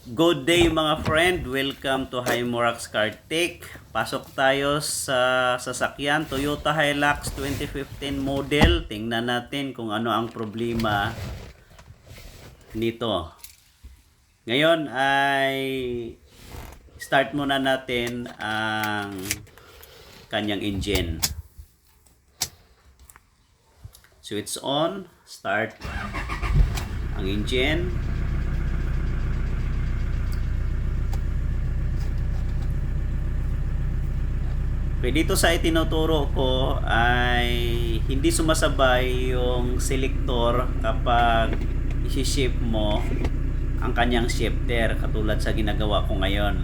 Good day mga friend, welcome to Himorax Car Tech. Pasok tayo sa sasakyan Toyota Hilux 2015 model. Tingnan natin kung ano ang problema nito. Ngayon ay start muna natin ang kanyang engine. Switch on, start ang engine. Okay, dito sa itinuturo ko ay hindi sumasabay yung selector kapag isi-shift mo ang kanyang shifter katulad sa ginagawa ko ngayon.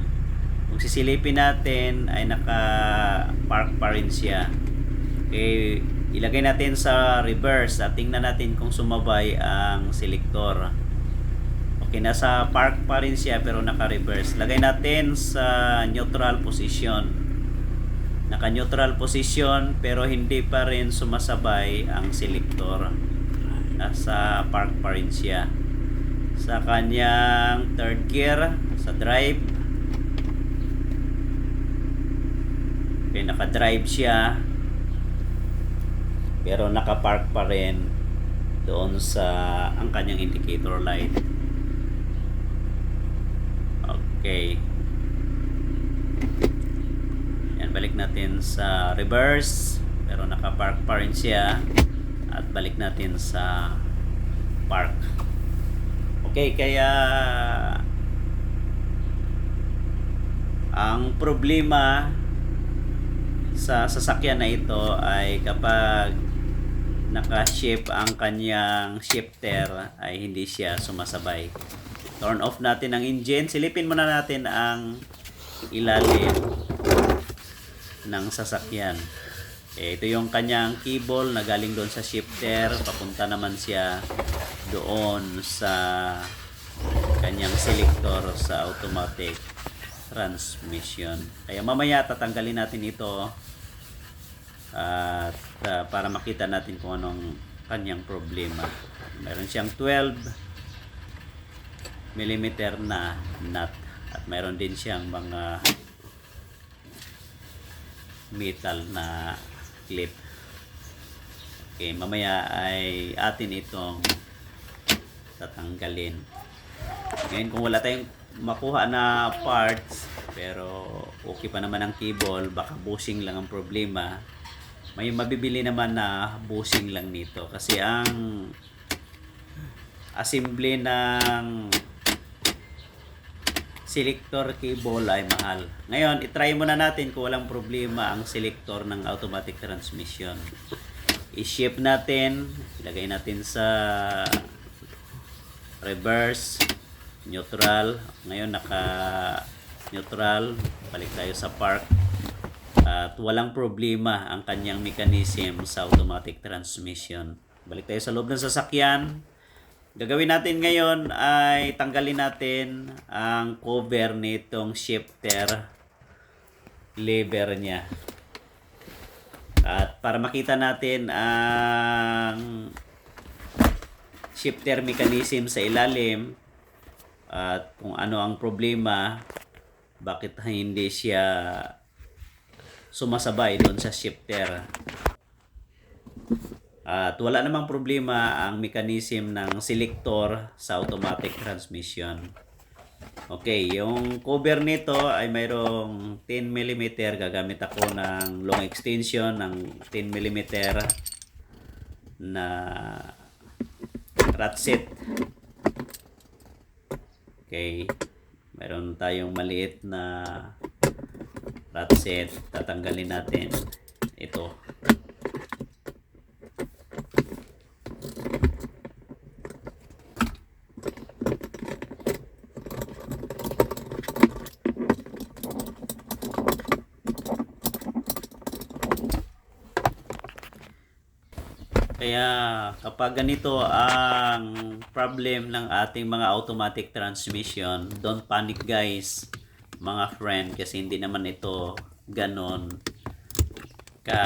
Kung sisilipin natin ay naka-park pa rin siya. Okay, ilagay natin sa reverse at tingnan natin kung sumabay ang selector. Okay, nasa park pa rin siya pero naka-reverse. Lagay natin sa neutral position. Naka-neutral position pero hindi pa rin sumasabay ang selector. Nasa park pa rin siya. Sa kanyang third gear, sa drive. Okay, naka-drive siya. Pero naka-park pa rin doon sa ang kanyang indicator light. Okay. Balik natin sa reverse pero naka-park pa rin siya at balik natin sa park. Okay, kaya ang problema sa sasakyan na ito ay kapag naka-shift ang kanyang shifter ay hindi siya sumasabay. Turn off natin ang engine. Silipin muna natin ang ilalim ng sasakyan. Ito yung kanyang cable na galing doon sa shifter, papunta naman siya doon sa kanyang selector sa automatic transmission. Kaya mamaya tatanggalin natin ito at para makita natin kung anong kanyang problema. Meron siyang 12 mm na nut at meron din siyang mga metal na clip. Okay, mamaya ay atin itong tatanggalin. Ngayon kung wala tayong makuha na parts pero okay pa naman ang cable, baka bushing lang ang problema, may mabibili naman na bushing lang nito kasi ang assembly ng selector cable ay mahal. Ngayon, itry muna natin kung walang problema ang selector ng automatic transmission. I-shift natin, ilagay natin sa reverse, neutral. Ngayon naka-neutral, balik tayo sa park. At walang problema ang kanyang mechanism sa automatic transmission. Balik tayo sa loob ng sasakyan. Gagawin natin ngayon ay tanggalin natin ang cover nitong shifter lever niya. At para makita natin ang shifter mechanism sa ilalim at kung ano ang problema, bakit hindi siya sumasabay doon sa shifter. At wala namang problema ang mechanism ng selector sa automatic transmission. Okay, yung cover nito ay mayroong 10 mm. Gagamit ako ng long extension ng 10 mm na ratchet. Okay, mayroon tayong maliit na ratchet. Tatanggalin natin ito. Kaya kapag ganito ang problem ng ating mga automatic transmission, don't panic guys, mga friend, kasi hindi naman ito ganon ka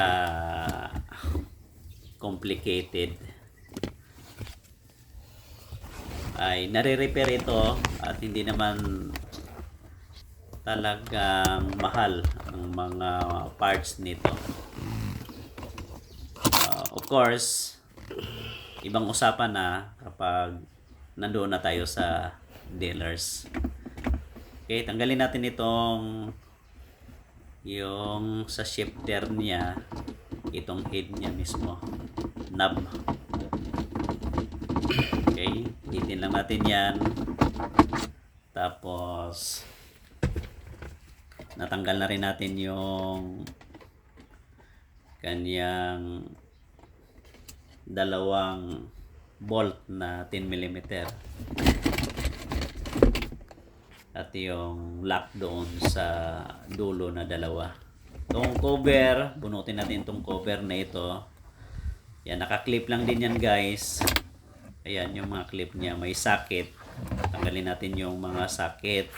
complicated. ay nare-repair ito at hindi naman talagang mahal ang mga parts nito. Of course, ibang usapan na kapag nandoon na tayo sa dealers. Okay, tanggalin natin yung sa shifter niya, itong head niya mismo, knob. Okay, hitin lang natin yan. Tapos natanggal na rin natin yung kanyang dalawang bolt na 10mm at yung lock doon sa dulo na dalawa. Itong cover, bunutin natin itong cover na ito. Yan, naka-clip lang din yan guys. Ayan yung mga clip niya, may socket. Tanggalin natin yung mga socket.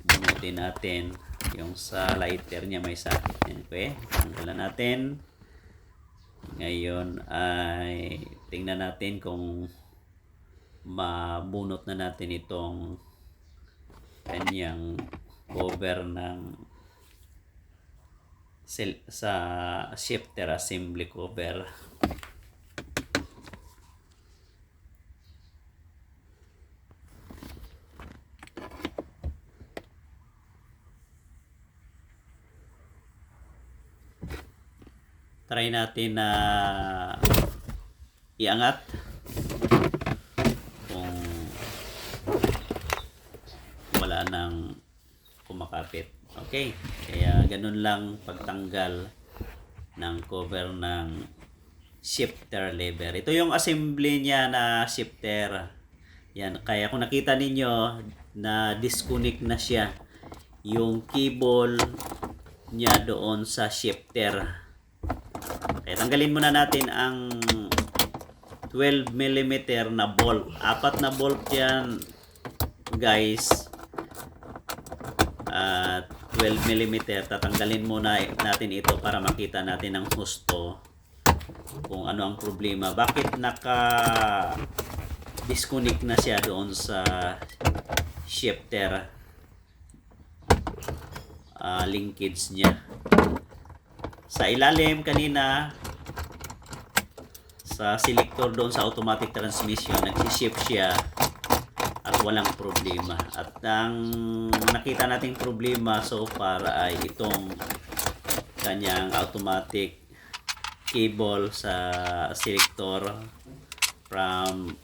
Bunutin natin yung sa lighter niya, may socket yan. Okay, tanggalan natin. Ngayon ay tingnan natin kung mabunot na natin itong kanyang cover ng sa shifter assembly cover. Try natin na iangat kung wala nang kumakapit. Okay, kaya ganun lang pagtanggal ng cover ng shifter lever. Ito yung assembly niya na shifter. Yan, kaya kung nakita ninyo na disconnect na siya yung cable niya doon sa shifter. Kaya tanggalin muna natin ang 12mm na bolt. 4 na bolt yan guys. At 12mm. Tatanggalin muna natin ito para makita natin ang husto kung ano ang problema. Bakit naka-disconnect na siya doon sa shifter linkage niya. Sa ilalim kanina sa selector doon sa automatic transmission, nag-shift siya at walang problema. At ang nakita nating problema so far ay itong kanyang automatic cable sa selector from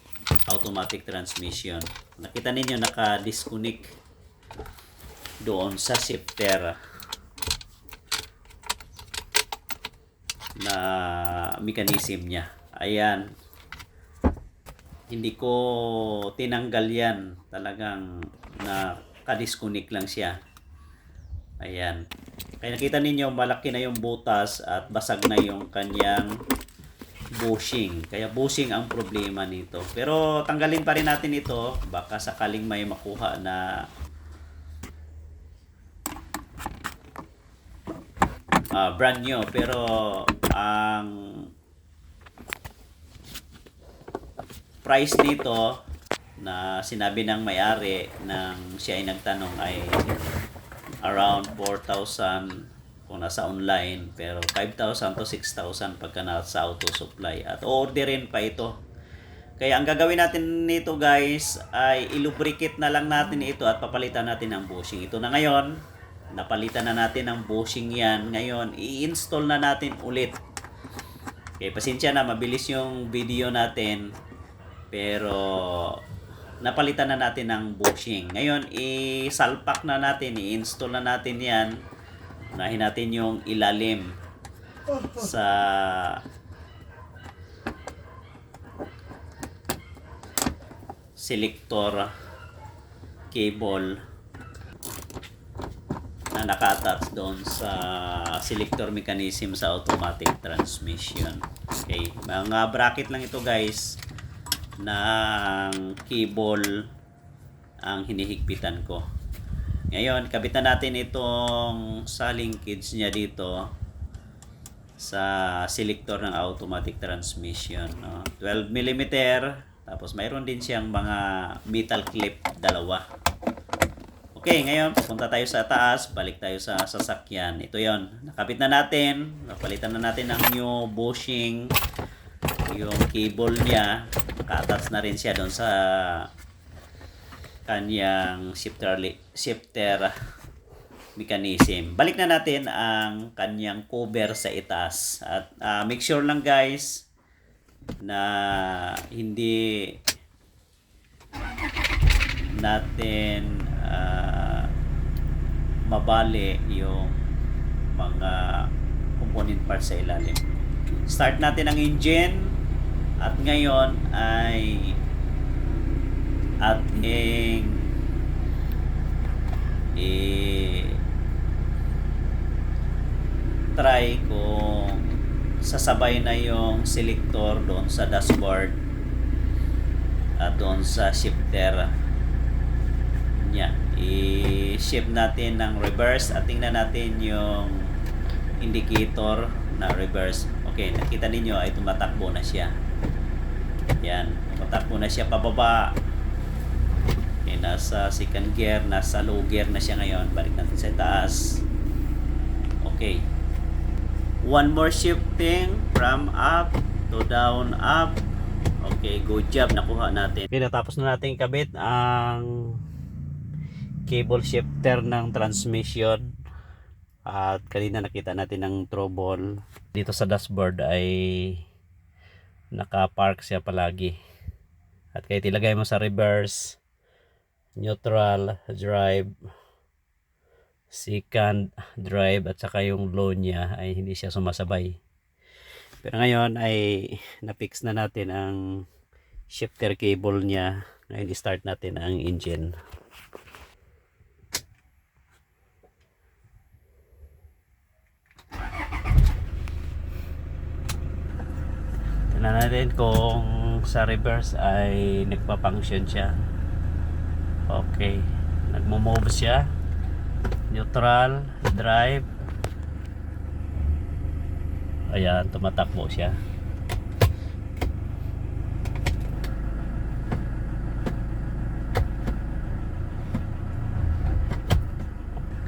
automatic transmission. Nakita ninyo naka-disconnect doon sa shifter na mechanism niya. Ayan, hindi ko tinanggal yan, talagang naka-disconnect lang siya. Ayan, kaya nakita ninyo malaki na yung butas at basag na yung kanyang bushing. Kaya bushing ang problema nito, pero tanggalin pa rin natin ito, baka sakaling may makuha na brand new. Pero ang price nito na sinabi ng may-ari nang siya ay nagtanong ay around 4,000 kung nasa online, pero 5,000 to 6,000 pagka nasa auto supply, at orderin pa ito. Kaya ang gagawin natin nito guys ay ilubricate na lang natin ito at papalitan natin ang bushing. Ito na ngayon, napalitan na natin ang bushing yan. Ngayon, i-install na natin ulit. Okay, pasensya na, mabilis yung video natin. Pero, napalitan na natin ang bushing. Ngayon, i-salpak na natin, i-install na natin yan. Unahin natin yung ilalim sa selector cable na naka-attach doon sa selector mechanism sa automatic transmission. Okay, mga bracket lang ito guys ng cable ang hinihigpitan ko. Ngayon, kabitan natin itong sa linkage niya dito sa selector ng automatic transmission, no? 12 mm, tapos mayroon din siyang mga metal clip dalawa. Okay, ngayon pupunta tayo sa taas, balik tayo sa sasakyan. Ito 'yon. Nakabit na natin, napalitan na natin ng new bushing, yung cable niya, naka-attach na rin siya doon sa kanyang shifter mechanism. Balik na natin ang kanyang cover sa itaas. At make sure lang guys na hindi natin mabali yung mga component parts sa ilalim. Start natin ang engine at ngayon ay ating try kung sasabay na yung selector doon sa dashboard at doon sa shifter niya. I-shift natin ng reverse at tingnan natin yung indicator na reverse. Okay, nakita ninyo ay tumatakbo na siya. Yan, tumatakbo na siya pababa. Okay, nasa second gear, nasa low gear na siya ngayon. Balik natin sa taas. Okay. One more shifting from up to down, up. Okay, good job, nakuha natin. Okay, natapos na natin kabit ang cable shifter ng transmission. At kanina nakita natin ang trouble. Dito sa dashboard ay naka-park siya palagi. At kahit ilagay mo sa reverse, neutral, drive, second drive at saka yung low niya ay hindi siya sumasabay. Pero ngayon ay na-fix na natin ang shifter cable niya. Ngayon i-start natin ang engine. Tignan natin kung sa reverse ay nagpa-function siya. Okay, nagmo-move siya. Neutral, drive. Ayan, tumatakbo siya.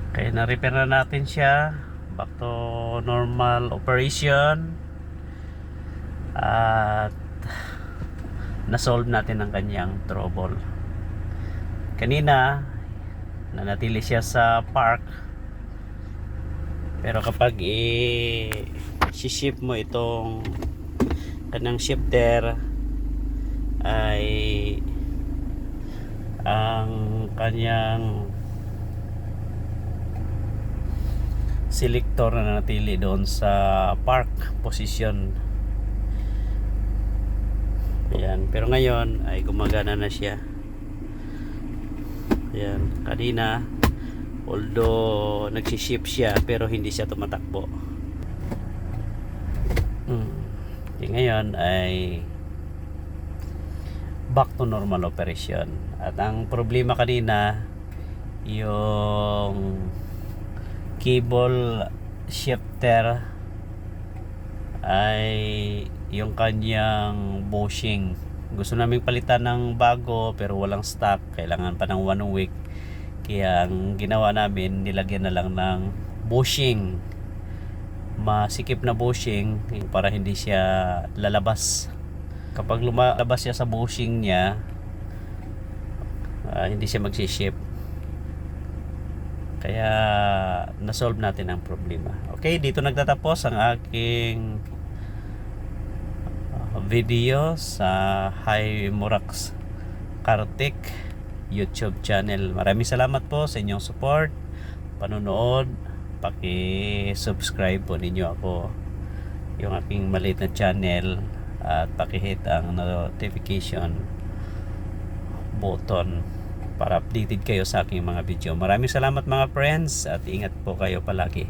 Okay, na-repair na natin siya. Back to normal operation. At na-solve natin ang kanyang trouble. Kanina nanatili siya sa park, pero kapag i-shift mo itong kanang shifter ay ang kanyang selector na nanatili doon sa park position. Ayan, pero ngayon ay gumagana na siya. Ayan, kanina although nagsishift siya pero hindi siya tumatakbo. Okay, ngayon ay back to normal operation. At ang problema kanina yung cable shifter ay yung kanyang bushing. Gusto naming palitan ng bago pero walang stock, kailangan pa ng 1 week. Kaya ang ginawa namin, nilagyan na lang ng bushing, masikip na bushing para hindi siya lalabas. Kapag lumalabas siya sa bushing niya, hindi siya magsiship. Kaya na-solve natin ang problema. Okay, dito nagtatapos ang aking video sa Hi Murax Kartik YouTube channel. Maraming salamat po sa inyong support, panonood. Paki-subscribe po ninyo ako, yung aking maliit na channel, at paki-hit ang notification button para updated kayo sa aking mga video. Maraming salamat mga friends at ingat po kayo palagi.